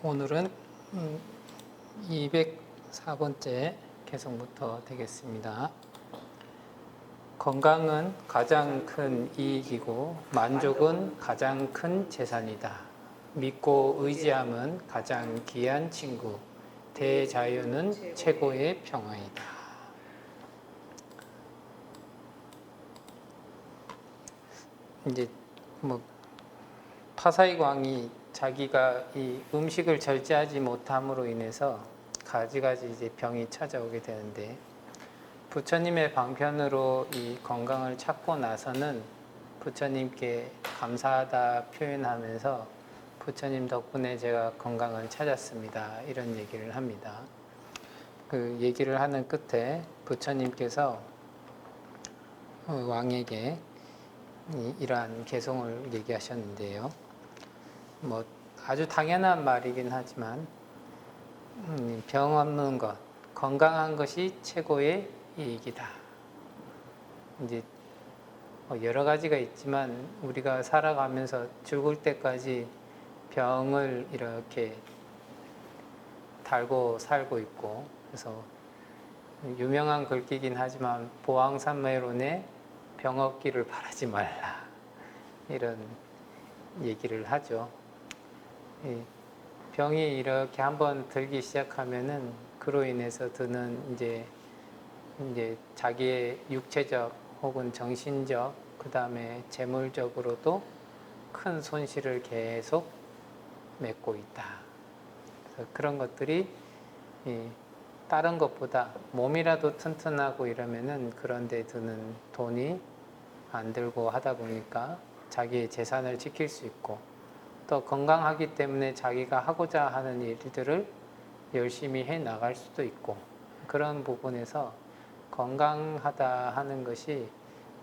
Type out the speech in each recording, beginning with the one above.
오늘은 204번째 개성부터 되겠습니다. 건강은 가장 큰 이익이고 만족은 가장 큰 재산이다. 믿고 의지함은 가장 귀한 친구. 대자유는 최고의 평화이다. 이제 파사이광이 자기가 이 음식을 절제하지 못함으로 인해서 가지가지 이제 병이 찾아오게 되는데, 부처님의 방편으로 이 건강을 찾고 나서는 부처님께 감사하다 표현하면서 부처님 덕분에 제가 건강을 찾았습니다, 이런 얘기를 합니다. 그 얘기를 하는 끝에 부처님께서 왕에게 이러한 개송을 얘기하셨는데요. 아주 당연한 말이긴 하지만 병 없는 것, 건강한 것이 최고의 이익이다. 이제 여러 가지가 있지만 우리가 살아가면서 죽을 때까지 병을 이렇게 달고 살고 있고, 그래서 유명한 글귀긴 하지만 보왕산매론에 병 없기를 바라지 말라, 이런 얘기를 하죠. 병이 이렇게 한번 들기 시작하면은 그로 인해서 드는 이제 자기의 육체적 혹은 정신적, 그 다음에 재물적으로도 큰 손실을 계속 맺고 있다. 그래서 그런 것들이 다른 것보다 몸이라도 튼튼하고 이러면은 그런데 드는 돈이 안 들고 하다 보니까 자기의 재산을 지킬 수 있고, 또 건강하기 때문에 자기가 하고자 하는 일들을 열심히 해 나갈 수도 있고, 그런 부분에서 건강하다 하는 것이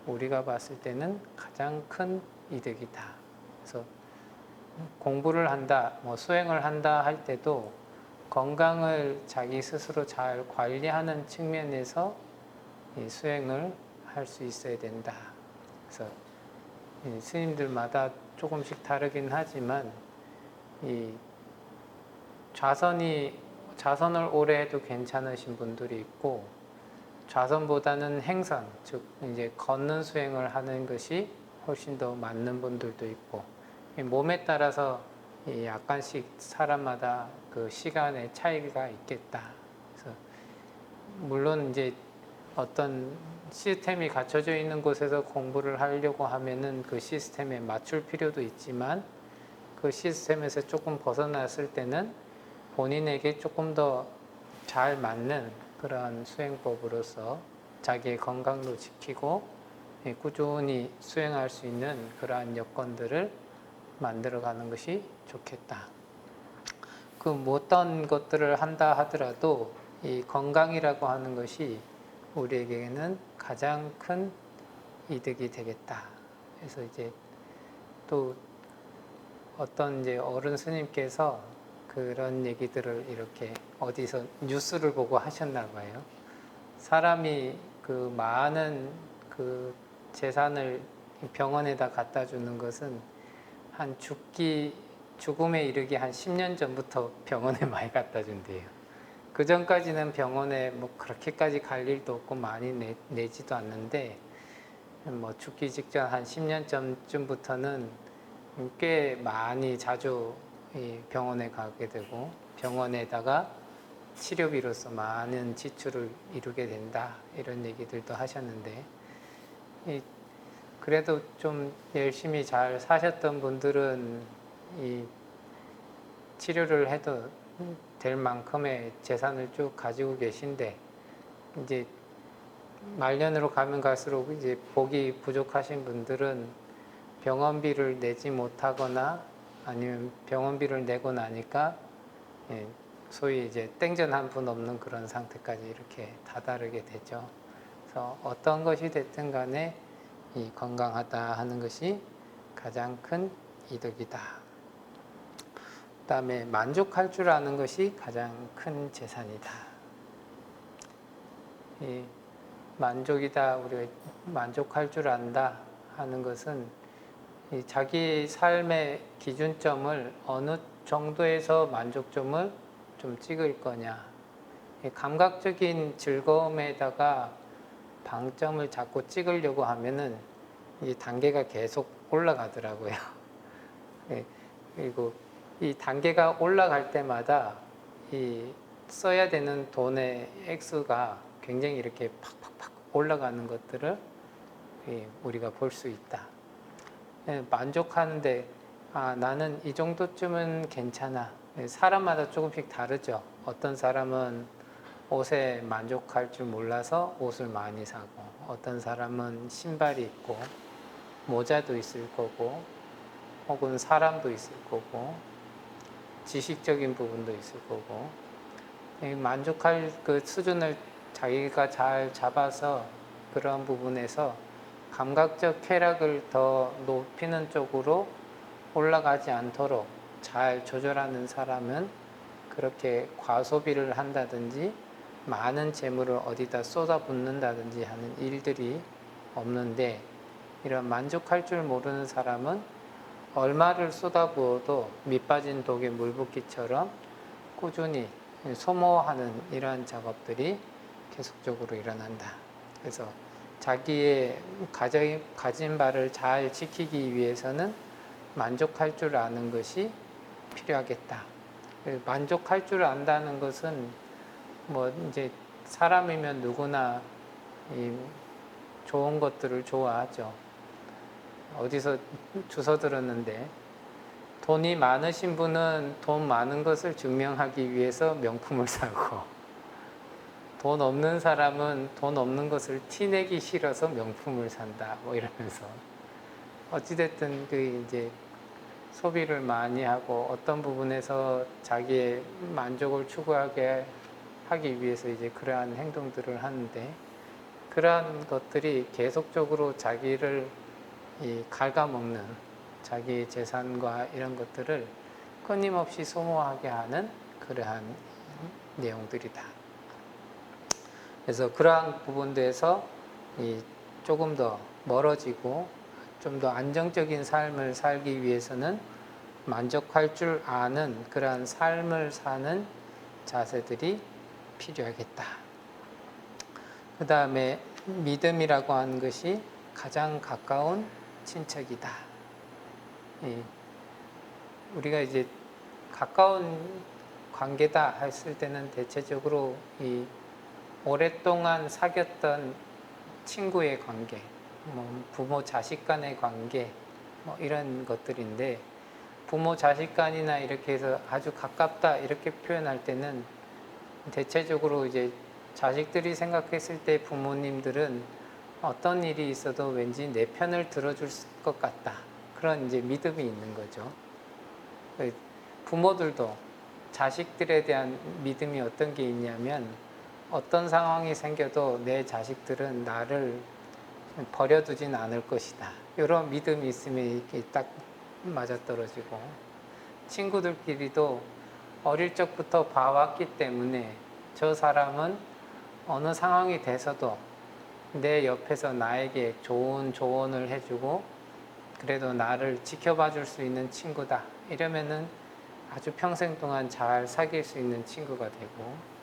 우리가 봤을 때는 가장 큰 이득이다. 그래서 공부를 한다, 수행을 한다 할 때도 건강을 자기 스스로 잘 관리하는 측면에서 이 수행을 할 수 있어야 된다. 그래서 스님들마다 조금씩 다르긴 하지만 이 좌선을 오래 해도 괜찮으신 분들이 있고, 좌선보다는 행선, 즉 이제 걷는 수행을 하는 것이 훨씬 더 맞는 분들도 있고, 몸에 따라서 약간씩 사람마다 그 시간의 차이가 있겠다. 그래서 물론 이제 어떤 시스템이 갖춰져 있는 곳에서 공부를 하려고 하면은 그 시스템에 맞출 필요도 있지만, 그 시스템에서 조금 벗어났을 때는 본인에게 조금 더 잘 맞는 그러한 수행법으로서 자기의 건강도 지키고 꾸준히 수행할 수 있는 그러한 여건들을 만들어가는 것이 좋겠다. 그 어떤 것들을 한다 하더라도 이 건강이라고 하는 것이 우리에게는 가장 큰 이득이 되겠다. 그래서 이제 또 어떤 이제 어른 스님께서 그런 얘기들을 이렇게 어디서 뉴스를 보고 하셨나 봐요. 사람이 그 많은 그 재산을 병원에다 갖다 주는 것은 한 죽음에 이르기 한 10년 전부터 병원에 많이 갖다 준대요. 그 전까지는 병원에 그렇게까지 갈 일도 없고 많이 내지도 않는데, 죽기 직전 한 10년 전쯤부터는 꽤 많이 자주 병원에 가게 되고, 병원에다가 치료비로서 많은 지출을 이루게 된다, 이런 얘기들도 하셨는데, 그래도 좀 열심히 잘 사셨던 분들은 이 치료를 해도 될 만큼의 재산을 쭉 가지고 계신데, 이제 말년으로 가면 갈수록 이제 복이 부족하신 분들은 병원비를 내지 못하거나 아니면 병원비를 내고 나니까 소위 이제 땡전 한 푼 없는 그런 상태까지 이렇게 다다르게 되죠. 그래서 어떤 것이 됐든 간에 이 건강하다 하는 것이 가장 큰 이득이다. 그 다음에 만족할 줄 아는 것이 가장 큰 재산이다. 이 만족이다, 우리가 만족할 줄 안다 하는 것은 이 자기 삶의 기준점을 어느 정도에서 만족점을 좀 찍을 거냐. 감각적인 즐거움에다가 방점을 자꾸 찍으려고 하면은 이 단계가 계속 올라가더라고요. 그리고 이 단계가 올라갈 때마다 이 써야 되는 돈의 액수가 굉장히 이렇게 팍팍팍 올라가는 것들을 우리가 볼 수 있다. 만족하는데 나는 이 정도쯤은 괜찮아. 사람마다 조금씩 다르죠. 어떤 사람은 옷에 만족할 줄 몰라서 옷을 많이 사고, 어떤 사람은 신발이 있고 모자도 있을 거고, 혹은 사람도 있을 거고, 지식적인 부분도 있을 거고, 만족할 그 수준을 자기가 잘 잡아서 그런 부분에서 감각적 쾌락을 더 높이는 쪽으로 올라가지 않도록 잘 조절하는 사람은 그렇게 과소비를 한다든지 많은 재물을 어디다 쏟아붓는다든지 하는 일들이 없는데, 이런 만족할 줄 모르는 사람은 얼마를 쏟아부어도 밑 빠진 독에 물 붓기처럼 꾸준히 소모하는 이러한 작업들이 계속적으로 일어난다. 그래서 자기의 가진 바를 잘 지키기 위해서는 만족할 줄 아는 것이 필요하겠다. 만족할 줄 안다는 것은 뭐 이제 사람이면 누구나 이 좋은 것들을 좋아하죠. 어디서 주워 들었는데, 돈이 많으신 분은 돈 많은 것을 증명하기 위해서 명품을 사고, 돈 없는 사람은 돈 없는 것을 티내기 싫어서 명품을 산다. 뭐 이러면서 어찌됐든 그 이제 소비를 많이 하고 어떤 부분에서 자기의 만족을 추구하게 하기 위해서 이제 그러한 행동들을 하는데, 그러한 것들이 계속적으로 자기를 갉아먹는 자기의 재산과 이런 것들을 끊임없이 소모하게 하는 그러한 내용들이다. 그래서 그러한 부분에서 조금 더 멀어지고 좀 더 안정적인 삶을 살기 위해서는 만족할 줄 아는 그러한 삶을 사는 자세들이 필요하겠다. 그 다음에 믿음이라고 하는 것이 가장 가까운 친척이다. 우리가 이제 가까운 관계다 했을 때는 대체적으로 오랫동안 사귀었던 친구의 관계, 뭐 부모 자식 간의 관계, 뭐 이런 것들인데, 부모 자식 간이나 이렇게 해서 아주 가깝다 이렇게 표현할 때는 대체적으로 이제 자식들이 생각했을 때 부모님들은 어떤 일이 있어도 왠지 내 편을 들어줄 것 같다, 그런 이제 믿음이 있는 거죠. 부모들도 자식들에 대한 믿음이 어떤 게 있냐면, 어떤 상황이 생겨도 내 자식들은 나를 버려두진 않을 것이다, 이런 믿음이 있으면 이렇게 딱 맞아떨어지고, 친구들끼리도 어릴 적부터 봐왔기 때문에 저 사람은 어느 상황이 돼서도 내 옆에서 나에게 좋은 조언을 해주고 그래도 나를 지켜봐 줄 수 있는 친구다, 이러면은 아주 평생 동안 잘 사귈 수 있는 친구가 되고,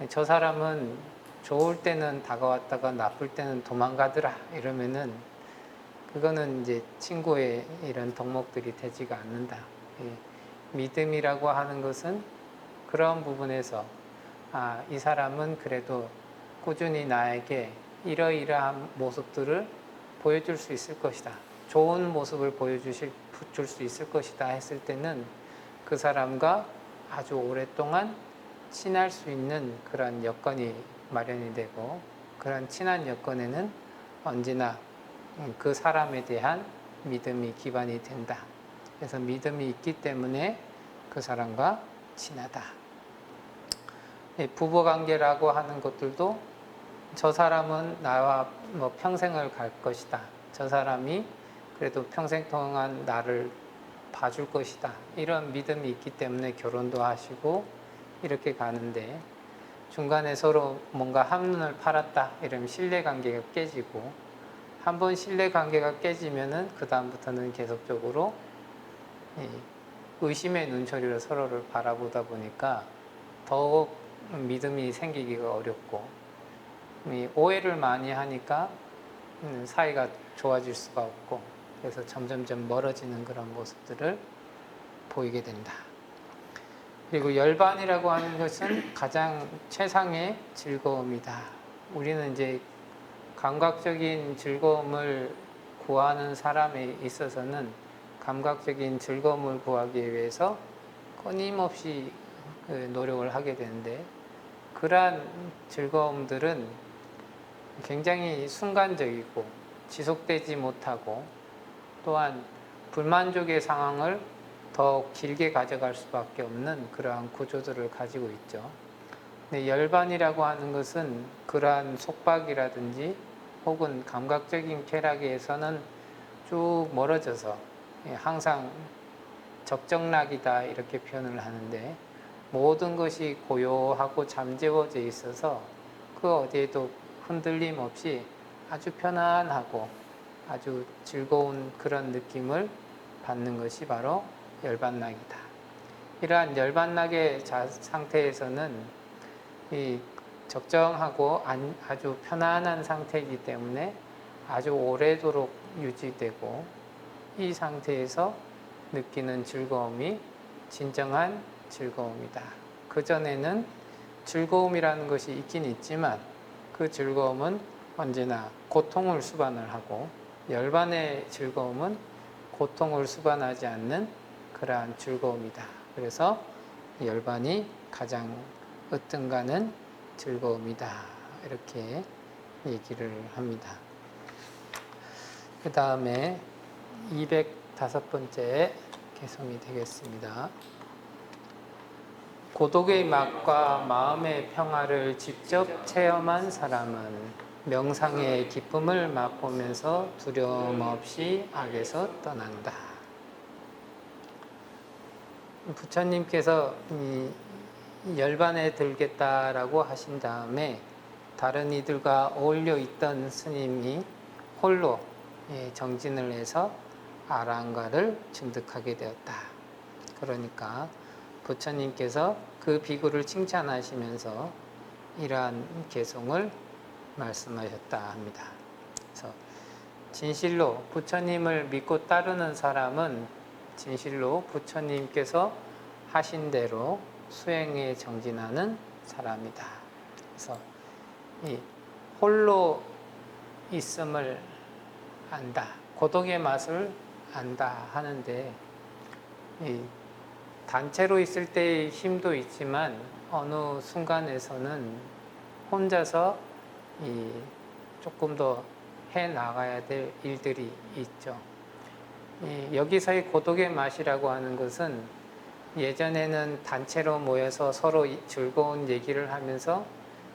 저 사람은 좋을 때는 다가왔다가 나쁠 때는 도망가더라, 이러면은 그거는 이제 친구의 이런 덕목들이 되지가 않는다. 믿음이라고 하는 것은 그런 부분에서 이 사람은 그래도 꾸준히 나에게 이러이러한 모습들을 보여줄 수 있을 것이다, 좋은 모습을 줄 수 있을 것이다 했을 때는 그 사람과 아주 오랫동안 친할 수 있는 그런 여건이 마련이 되고, 그런 친한 여건에는 언제나 그 사람에 대한 믿음이 기반이 된다. 그래서 믿음이 있기 때문에 그 사람과 친하다. 부부관계라고 하는 것들도 저 사람은 나와 뭐 평생을 갈 것이다, 저 사람이 그래도 평생 동안 나를 봐줄 것이다, 이런 믿음이 있기 때문에 결혼도 하시고 이렇게 가는데, 중간에 서로 뭔가 한눈을 팔았다 이러면 신뢰관계가 깨지고, 한번 신뢰관계가 깨지면은 그 다음부터는 계속적으로 의심의 눈초리로 서로를 바라보다 보니까 더욱 믿음이 생기기가 어렵고, 이 오해를 많이 하니까 사이가 좋아질 수가 없고, 그래서 점점점 멀어지는 그런 모습들을 보이게 된다. 그리고 열반이라고 하는 것은 가장 최상의 즐거움이다. 우리는 이제 감각적인 즐거움을 구하는 사람에 있어서는 감각적인 즐거움을 구하기 위해서 끊임없이 노력을 하게 되는데, 그러한 즐거움들은 굉장히 순간적이고 지속되지 못하고, 또한 불만족의 상황을 더 길게 가져갈 수밖에 없는 그러한 구조들을 가지고 있죠. 근데 열반이라고 하는 것은 그러한 속박이라든지 혹은 감각적인 쾌락에서는 쭉 멀어져서 항상 적정락이다 이렇게 표현을 하는데, 모든 것이 고요하고 잠재워져 있어서 그 어디에도 흔들림 없이 아주 편안하고 아주 즐거운 그런 느낌을 받는 것이 바로 열반락이다. 이러한 열반락의 상태에서는 이 적정하고 아주 편안한 상태이기 때문에 아주 오래도록 유지되고, 이 상태에서 느끼는 즐거움이 진정한 즐거움이다. 그전에는 즐거움이라는 것이 있긴 있지만 그 즐거움은 언제나 고통을 수반을 하고, 열반의 즐거움은 고통을 수반하지 않는 그러한 즐거움이다. 그래서 열반이 가장 으뜸가는 즐거움이다. 이렇게 얘기를 합니다. 그 다음에 205번째 개성이 되겠습니다. 고독의 맛과 마음의 평화를 직접 체험한 사람은 명상의 기쁨을 맛보면서 두려움 없이 악에서 떠난다. 부처님께서 열반에 들겠다라고 하신 다음에 다른 이들과 어울려 있던 스님이 홀로 정진을 해서 아랑가를 증득하게 되었다. 그러니까 부처님께서 그 비구를 칭찬하시면서 이러한 개송을 말씀하셨다 합니다. 그래서 진실로 부처님을 믿고 따르는 사람은 진실로 부처님께서 하신 대로 수행에 정진하는 사람이다. 그래서 이 홀로 있음을 안다, 고독의 맛을 안다 하는데, 이 단체로 있을 때의 힘도 있지만 어느 순간에서는 혼자서 조금 더 해 나가야 될 일들이 있죠. 여기서의 고독의 맛이라고 하는 것은 예전에는 단체로 모여서 서로 즐거운 얘기를 하면서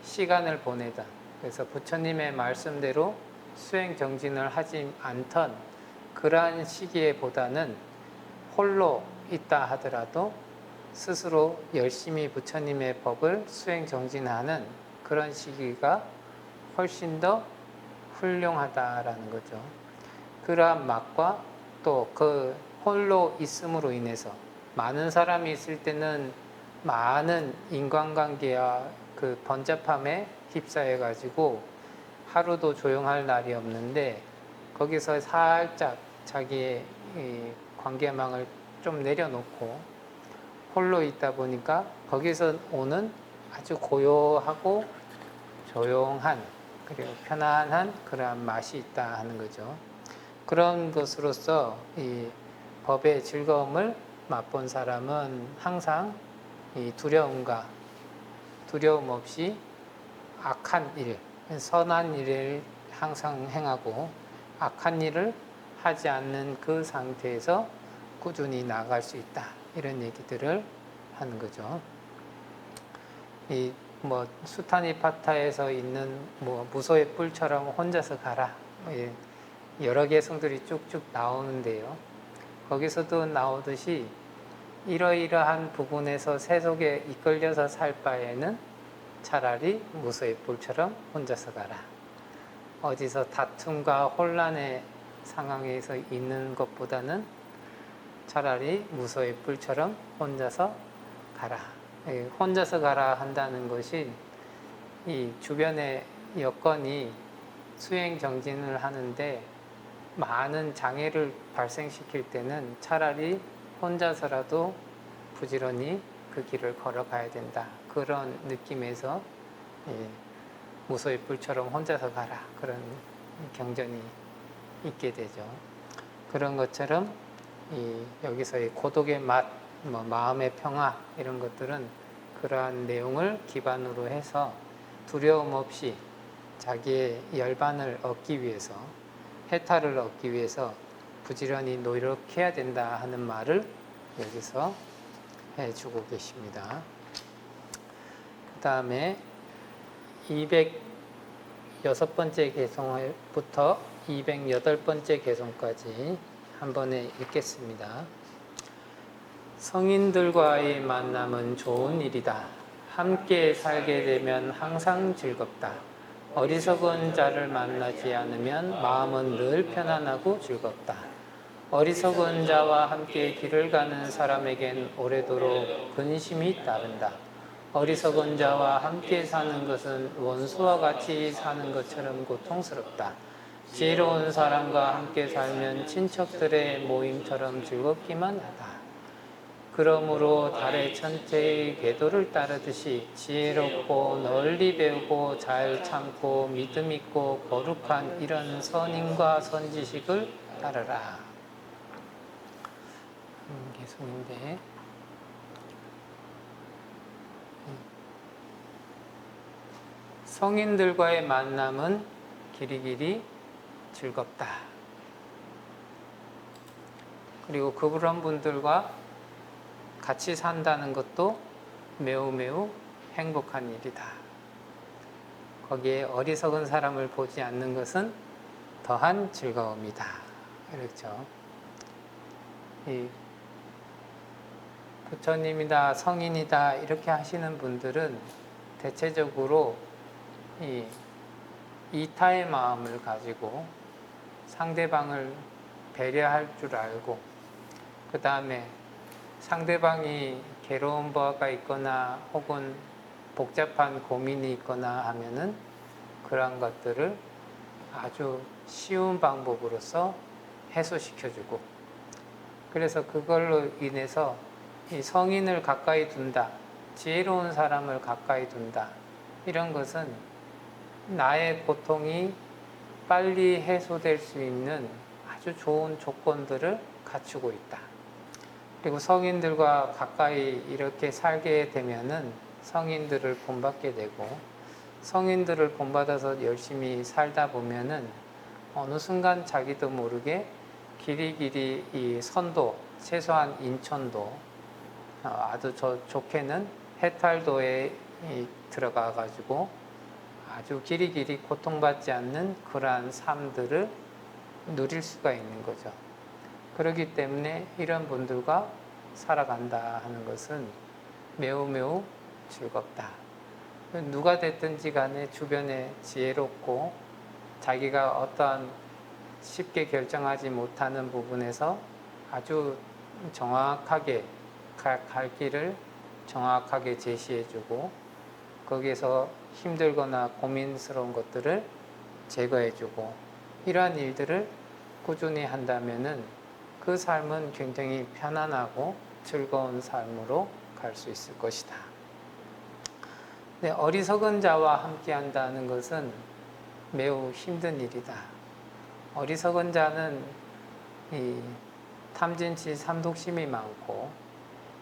시간을 보내다, 그래서 부처님의 말씀대로 수행 정진을 하지 않던 그러한 시기에보다는 홀로 있다 하더라도 스스로 열심히 부처님의 법을 수행 정진하는 그런 시기가 훨씬 더 훌륭하다라는 거죠. 그러한 맛과 또 그 홀로 있음으로 인해서 많은 사람이 있을 때는 많은 인간관계와 그 번잡함에 휩싸여 가지고 하루도 조용할 날이 없는데, 거기서 살짝 자기의 관계망을 좀 내려놓고 홀로 있다 보니까 거기서 오는 아주 고요하고 조용한, 그리고 편안한 그러한 맛이 있다 하는 거죠. 그런 것으로서 이 법의 즐거움을 맛본 사람은 항상 이 두려움 없이 악한 일, 선한 일을 항상 행하고 악한 일을 하지 않는 그 상태에서 꾸준히 나아갈 수 있다, 이런 얘기들을 하는 거죠. 이 수타니파타에서 있는 무소의 뿔처럼 혼자서 가라, 여러 개성들이 쭉쭉 나오는데요. 거기서도 나오듯이 이러이러한 부분에서 세속에 이끌려서 살 바에는 차라리 무소의 뿔처럼 혼자서 가라. 어디서 다툼과 혼란의 상황에서 있는 것보다는 차라리 무소의 뿔처럼 혼자서 가라. 혼자서 가라 한다는 것이 이 주변의 여건이 수행 정진을 하는데 많은 장애를 발생시킬 때는 차라리 혼자서라도 부지런히 그 길을 걸어가야 된다. 그런 느낌에서 무소의 뿔처럼 혼자서 가라. 그런 경전이 있게 되죠. 그런 것처럼 여기서의 고독의 맛, 마음의 평화 이런 것들은 그러한 내용을 기반으로 해서 두려움 없이 자기의 열반을 얻기 위해서, 해탈을 얻기 위해서 부지런히 노력해야 된다 하는 말을 여기서 해주고 계십니다. 그 다음에 206번째 개송부터 208번째 개송까지 한 번에 읽겠습니다. 성인들과의 만남은 좋은 일이다. 함께 살게 되면 항상 즐겁다. 어리석은 자를 만나지 않으면 마음은 늘 편안하고 즐겁다. 어리석은 자와 함께 길을 가는 사람에겐 오래도록 근심이 따른다. 어리석은 자와 함께 사는 것은 원수와 같이 사는 것처럼 고통스럽다. 지혜로운 사람과 함께 살면 친척들의 모임처럼 즐겁기만 하다. 그러므로 달의 천체의 궤도를 따르듯이 지혜롭고 널리 배우고 잘 참고 믿음 있고 거룩한 이런 선인과 선지식을 따르라. 계속인데 성인들과의 만남은 길이길이 즐겁다. 그리고 그런 분들과 같이 산다는 것도 매우 매우 행복한 일이다. 거기에 어리석은 사람을 보지 않는 것은 더한 즐거움이다. 그렇죠. 이 부처님이다, 성인이다 이렇게 하시는 분들은 대체적으로 이 이타의 마음을 가지고 상대방을 배려할 줄 알고, 그 다음에 상대방이 괴로운 바가 있거나 혹은 복잡한 고민이 있거나 하면은 그러한 것들을 아주 쉬운 방법으로서 해소시켜주고, 그래서 그걸로 인해서 이 성인을 가까이 둔다, 지혜로운 사람을 가까이 둔다, 이런 것은 나의 고통이 빨리 해소될 수 있는 아주 좋은 조건들을 갖추고 있다. 그리고 성인들과 가까이 이렇게 살게 되면은 성인들을 본받게 되고, 성인들을 본받아서 열심히 살다 보면은 어느 순간 자기도 모르게 길이길이 이 선도, 최소한 인천도, 아주 좋게는 해탈도에 들어가 가지고 아주 길이길이 고통받지 않는 그러한 삶들을 누릴 수가 있는 거죠. 그렇기 때문에 이런 분들과 살아간다 하는 것은 매우 매우 즐겁다. 누가 됐든지 간에 주변에 지혜롭고 자기가 어떠한 쉽게 결정하지 못하는 부분에서 아주 정확하게 갈 길을 정확하게 제시해주고, 거기에서 힘들거나 고민스러운 것들을 제거해주고, 이러한 일들을 꾸준히 한다면은 그 삶은 굉장히 편안하고 즐거운 삶으로 갈 수 있을 것이다. 근데 어리석은 자와 함께 한다는 것은 매우 힘든 일이다. 어리석은 자는 이 탐진치 삼독심이 많고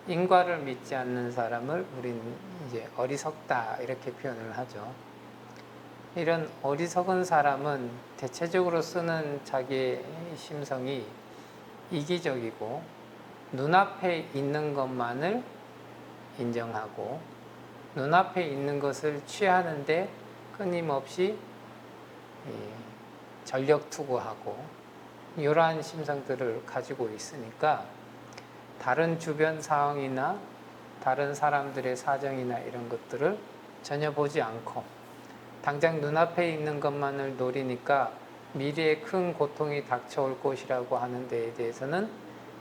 인과를 믿지 않는 사람을 우리는 이제 어리석다 이렇게 표현을 하죠. 이런 어리석은 사람은 대체적으로 쓰는 자기의 심성이 이기적이고 눈앞에 있는 것만을 인정하고 눈앞에 있는 것을 취하는데 끊임없이 전력 투구하고 이러한 심성들을 가지고 있으니까 다른 주변 상황이나 다른 사람들의 사정이나 이런 것들을 전혀 보지 않고 당장 눈앞에 있는 것만을 노리니까 미래에 큰 고통이 닥쳐올 것이라고 하는 데에 대해서는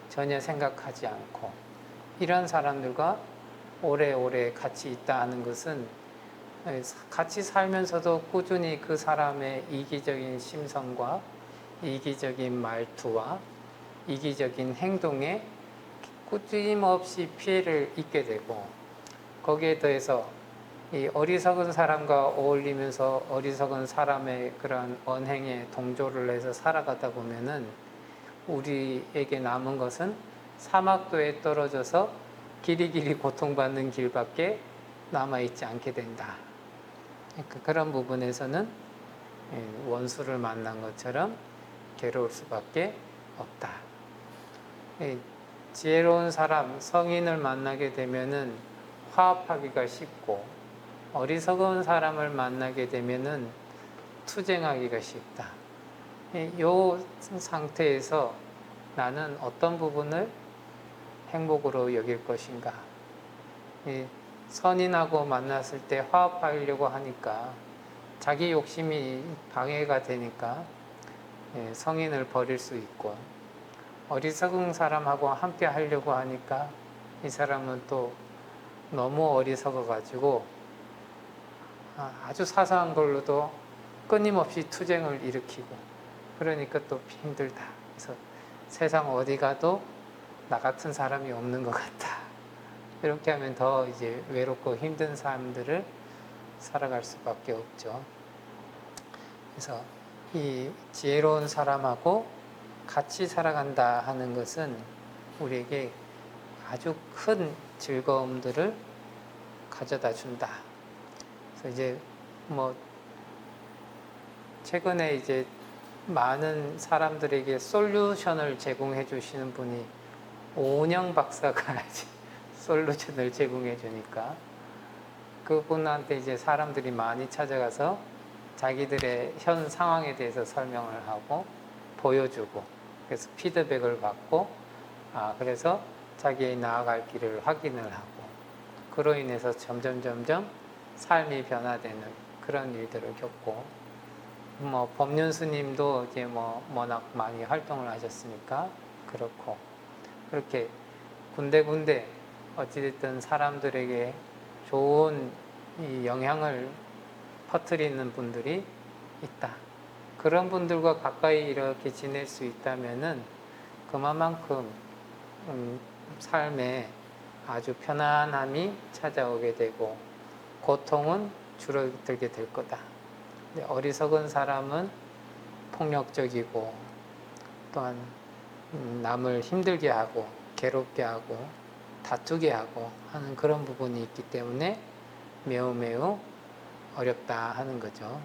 전혀 생각하지 않고 이런 사람들과 오래오래 같이 있다 하는 것은 같이 살면서도 꾸준히 그 사람의 이기적인 심성과 이기적인 말투와 이기적인 행동에 꾸준힘없이 피해를 입게 되고, 거기에 더해서 이 어리석은 사람과 어울리면서 어리석은 사람의 그런 언행에 동조를 해서 살아가다 보면은 우리에게 남은 것은 사막도에 떨어져서 길이길이 고통받는 길밖에 남아있지 않게 된다. 그러니까 그런 부분에서는 원수를 만난 것처럼 괴로울 수밖에 없다. 지혜로운 사람, 성인을 만나게 되면은 화합하기가 쉽고, 어리석은 사람을 만나게 되면은 투쟁하기가 쉽다. 이 상태에서 나는 어떤 부분을 행복으로 여길 것인가? 선인하고 만났을 때 화합하려고 하니까 자기 욕심이 방해가 되니까 성인을 버릴 수 있고, 어리석은 사람하고 함께 하려고 하니까 이 사람은 또 너무 어리석어 가지고 아주 사소한 걸로도 끊임없이 투쟁을 일으키고, 그러니까 또 힘들다. 그래서 세상 어디 가도 나 같은 사람이 없는 것 같다. 이렇게 하면 더 이제 외롭고 힘든 삶들을 살아갈 수밖에 없죠. 그래서 이 지혜로운 사람하고 같이 살아간다 하는 것은 우리에게 아주 큰 즐거움들을 가져다 준다. 그래서 이제 뭐 최근에 이제 많은 사람들에게 솔루션을 제공해 주시는 분이 오은영 박사가 솔루션을 제공해 주니까 그분한테 이제 사람들이 많이 찾아가서 자기들의 현 상황에 대해서 설명을 하고 보여주고, 그래서 피드백을 받고, 그래서 자기의 나아갈 길을 확인을 하고, 그로 인해서 점점 삶이 변화되는 그런 일들을 겪고, 뭐 법륜 스님도 이제 뭐 워낙 많이 활동을 하셨으니까 그렇고, 그렇게 군데군데 어찌됐든 사람들에게 좋은 이 영향을 퍼뜨리는 분들이 있다. 그런 분들과 가까이 이렇게 지낼 수 있다면은 그만큼 삶에 아주 편안함이 찾아오게 되고 고통은 줄어들게 될 거다. 어리석은 사람은 폭력적이고 또한 남을 힘들게 하고 괴롭게 하고 다투게 하고 하는 그런 부분이 있기 때문에 매우 어렵다 하는 거죠.